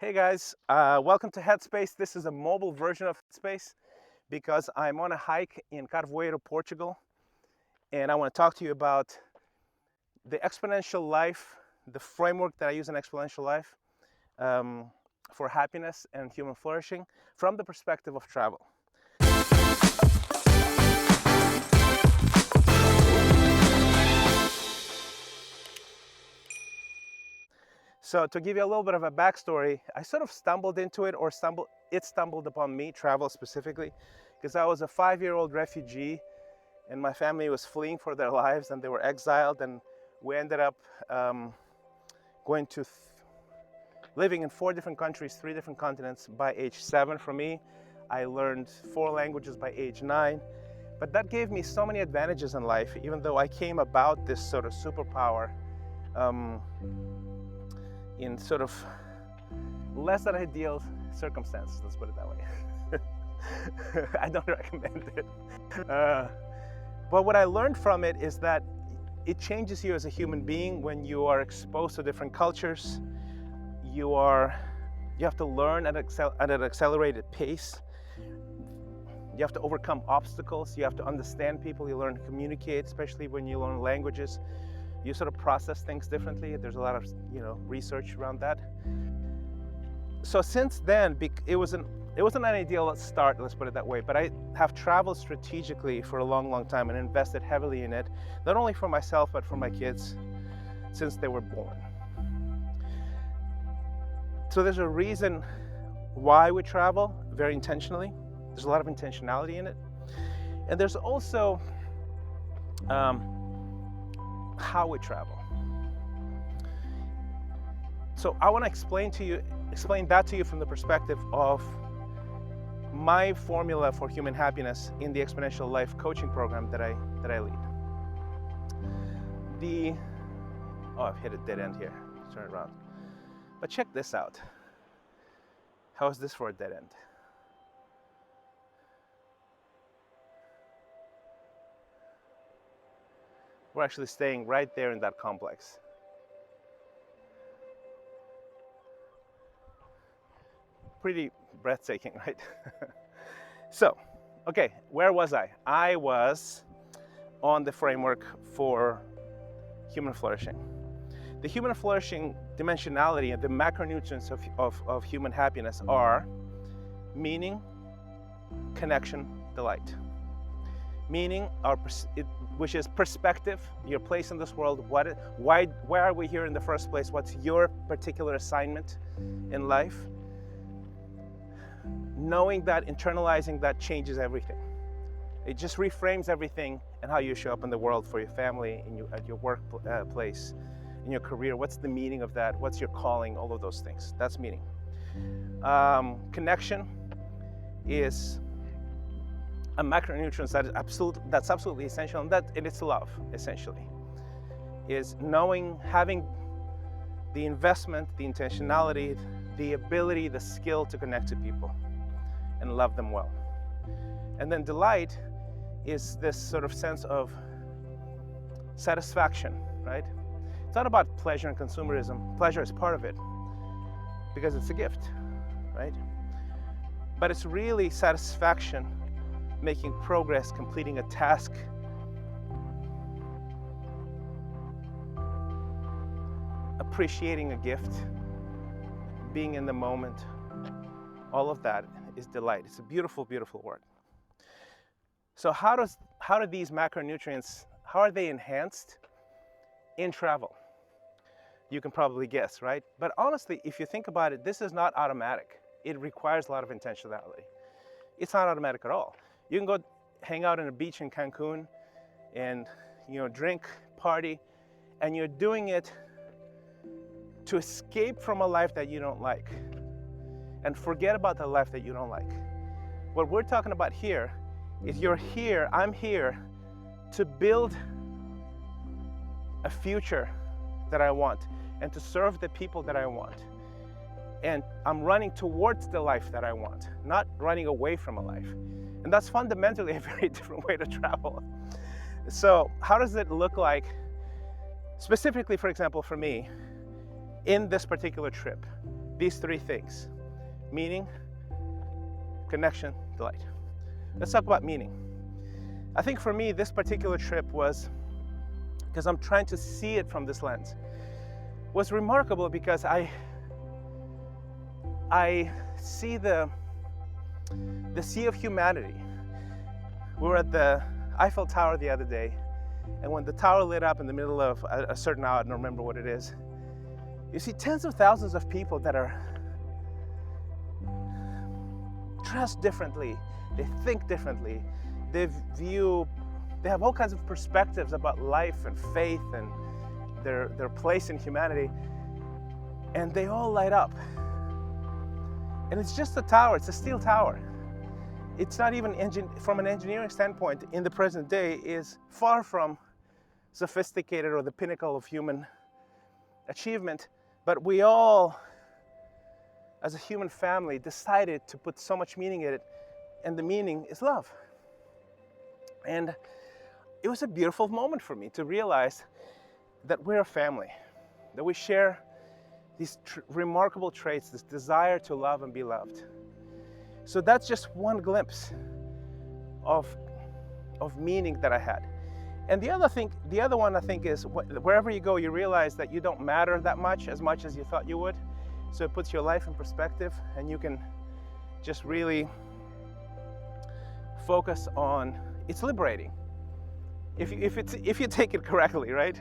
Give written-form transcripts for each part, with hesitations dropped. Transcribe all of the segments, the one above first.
Hey guys, welcome to Headspace. This is a mobile version of Headspace because I'm on a hike in Carvoeiro, Portugal, and I want to talk to you about the exponential life, the framework that I use in exponential life um, for happiness and human flourishing from the perspective of travel. So to give you a little bit of a backstory, I sort of stumbled into it, or it stumbled upon me, travel specifically, because I was a 5-year-old refugee and my family was fleeing for their lives and they were exiled, and we ended up going to living in 4 different countries, 3 different continents by age 7 for me. I learned 4 languages by age 9, but that gave me so many advantages in life, even though I came about this sort of superpower in sort of less than ideal circumstances, let's put it that way. I don't recommend it. But what I learned from it is that it changes you as a human being when you are exposed to different cultures. You have to learn at an accelerated pace. You have to overcome obstacles. You have to understand people. You learn to communicate, especially when you learn languages. You sort of process things differently. There's a lot of research around that. So since then, it wasn't an ideal start, let's put it that way, but I have traveled strategically for a long time and invested heavily in it, not only for myself, but for my kids since they were born. So there's a reason why we travel, very intentionally. There's a lot of intentionality in it. And there's also how we travel. So I want to explain that to you from the perspective of my formula for human happiness in the Exponential Life coaching program that I lead. I've hit a dead end here. Turn it around. But check this out. How is this for a dead end? We're actually staying right there in that complex. Pretty breathtaking, right? So, okay, where was I? I was on the framework for human flourishing. The human flourishing dimensionality and the macronutrients of human happiness are meaning, connection, delight. Meaning, which is perspective, your place in this world. Why are we here in the first place? What's your particular assignment in life? Knowing that, internalizing that changes everything. It just reframes everything and how you show up in the world for your family, at your workplace, in your career. What's the meaning of that? What's your calling? All of those things. That's meaning. Connection is a macronutrient that's absolutely essential, and it's love, essentially. Is knowing, having the investment, the intentionality, the ability, the skill to connect to people and love them well. And then delight is this sort of sense of satisfaction, right? It's not about pleasure and consumerism. Pleasure is part of it because it's a gift, right? But it's really satisfaction, making progress, completing a task, appreciating a gift, being in the moment. All of that is delight. It's a beautiful, beautiful word. So how do these macronutrients, how are they enhanced in travel? You can probably guess, right? But honestly, if you think about it, this is not automatic. It requires a lot of intentionality. It's not automatic at all. You can go hang out on a beach in Cancun and drink, party, and you're doing it to escape from a life that you don't like and forget about the life that you don't like. What we're talking about here is I'm here to build a future that I want and to serve the people that I want. And I'm running towards the life that I want, not running away from a life. And that's fundamentally a very different way to travel. So how does it look like, specifically, for example, for me, in this particular trip? these three things: meaning, connection, delight. Let's talk about meaning. I think for me, this particular trip was, because I'm trying to see it from this lens, was remarkable because I see the sea of humanity. We were at the Eiffel Tower the other day, and when the tower lit up in the middle of a certain hour, I don't remember what it is, you see tens of thousands of people that are dressed differently, they think differently, they have all kinds of perspectives about life and faith and their place in humanity, and they all light up. And it's just a tower, it's a steel tower. It's not even, from an engineering standpoint, in the present day, is far from sophisticated or the pinnacle of human achievement. But we all, as a human family, decided to put so much meaning in it, and the meaning is love. And it was a beautiful moment for me to realize that we're a family, that we share these remarkable traits, this desire to love and be loved. So that's just one glimpse of meaning that I had. And the other one I think is, wherever you go, you realize that you don't matter that much as you thought you would. So it puts your life in perspective, and you can just really focus on, it's liberating. If you take it correctly, right?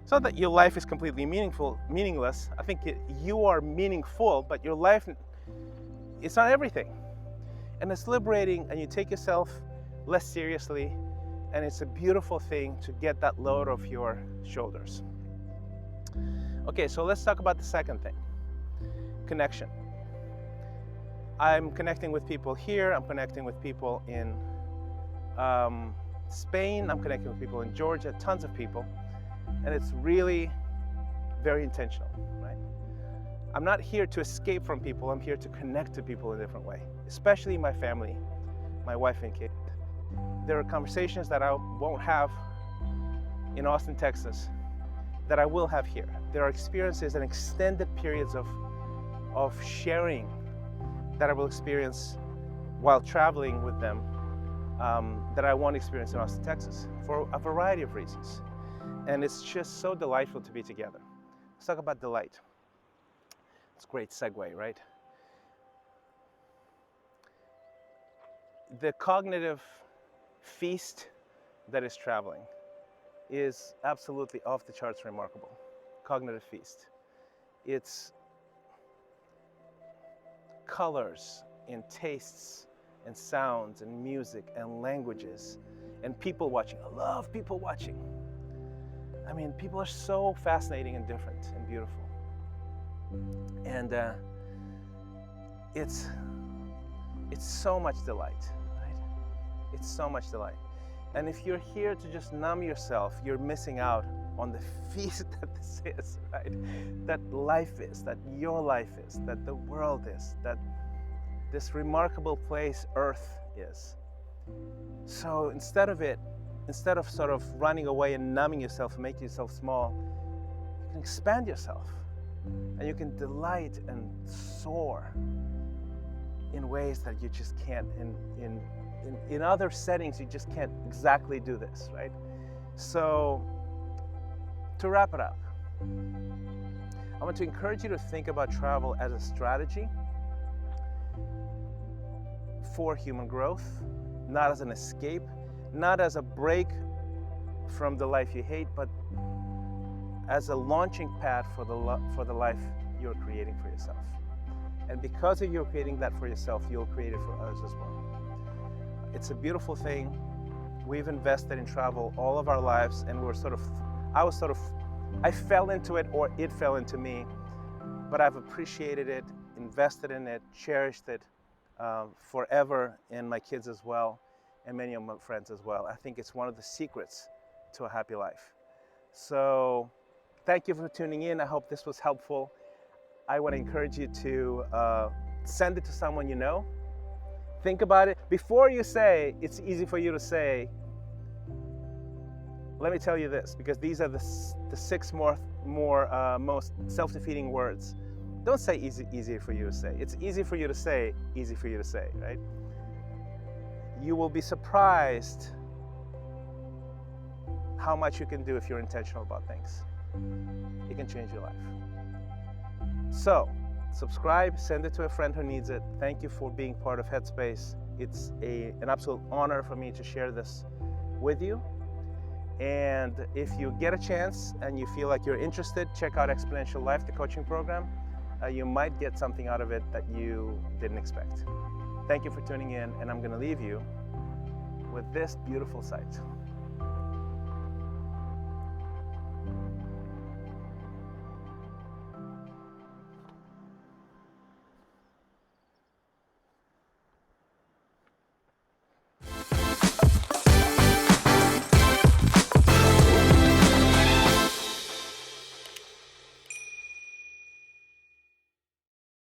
It's not that your life is completely meaningless. I think you are meaningful, but your life, it's not everything. And it's liberating, and you take yourself less seriously, and it's a beautiful thing to get that load off your shoulders. Okay, so let's talk about the second thing, connection. I'm connecting with people here, I'm connecting with people in Spain, I'm connecting with people in Georgia, tons of people, and it's really very intentional, right? I'm not here to escape from people, I'm here to connect to people in a different way, especially my family, my wife and kids. There are conversations that I won't have in Austin, Texas, that I will have here. There are experiences and extended periods of sharing that I will experience while traveling with them that I won't experience in Austin, Texas, for a variety of reasons. And it's just so delightful to be together. Let's talk about delight. It's a great segue, right? The cognitive feast that is traveling is absolutely off the charts remarkable. Cognitive feast. It's colors and tastes and sounds and music and languages and people watching. I love people watching. I mean, people are so fascinating and different and beautiful. And it's so much delight, right? It's so much delight. And if you're here to just numb yourself, you're missing out on the feast that this is, right? That life is, that your life is, that the world is, that this remarkable place, Earth, is. So instead of sort of running away and numbing yourself and making yourself small, you can expand yourself, and you can delight and soar in ways that you just can't. In other settings, you just can't exactly do this, right? So to wrap it up, I want to encourage you to think about travel as a strategy for human growth, not as an escape, not as a break from the life you hate, but as a launching pad for the life you're creating for yourself. And because of you creating that for yourself, you'll create it for others as well. It's a beautiful thing. We've invested in travel all of our lives, and I fell into it, or it fell into me, but I've appreciated it, invested in it, cherished it forever, and my kids as well, and many of my friends as well. I think it's one of the secrets to a happy life. So thank you for tuning in. I hope this was helpful. I want to encourage you to send it to someone you know. Think about it. Before you say, it's easy for you to say, let me tell you this, because these are the 6 most self-defeating words Don't say easy for you to say. It's easy for you to say, easy for you to say, right? You will be surprised how much you can do if you're intentional about things. It can change your life. So, subscribe, send it to a friend who needs it. Thank you for being part of Headspace. It's an absolute honor for me to share this with you. And if you get a chance and you feel like you're interested, check out Exponential Life, the coaching program. You might get something out of it that you didn't expect. Thank you for tuning in, and I'm going to leave you with this beautiful sight.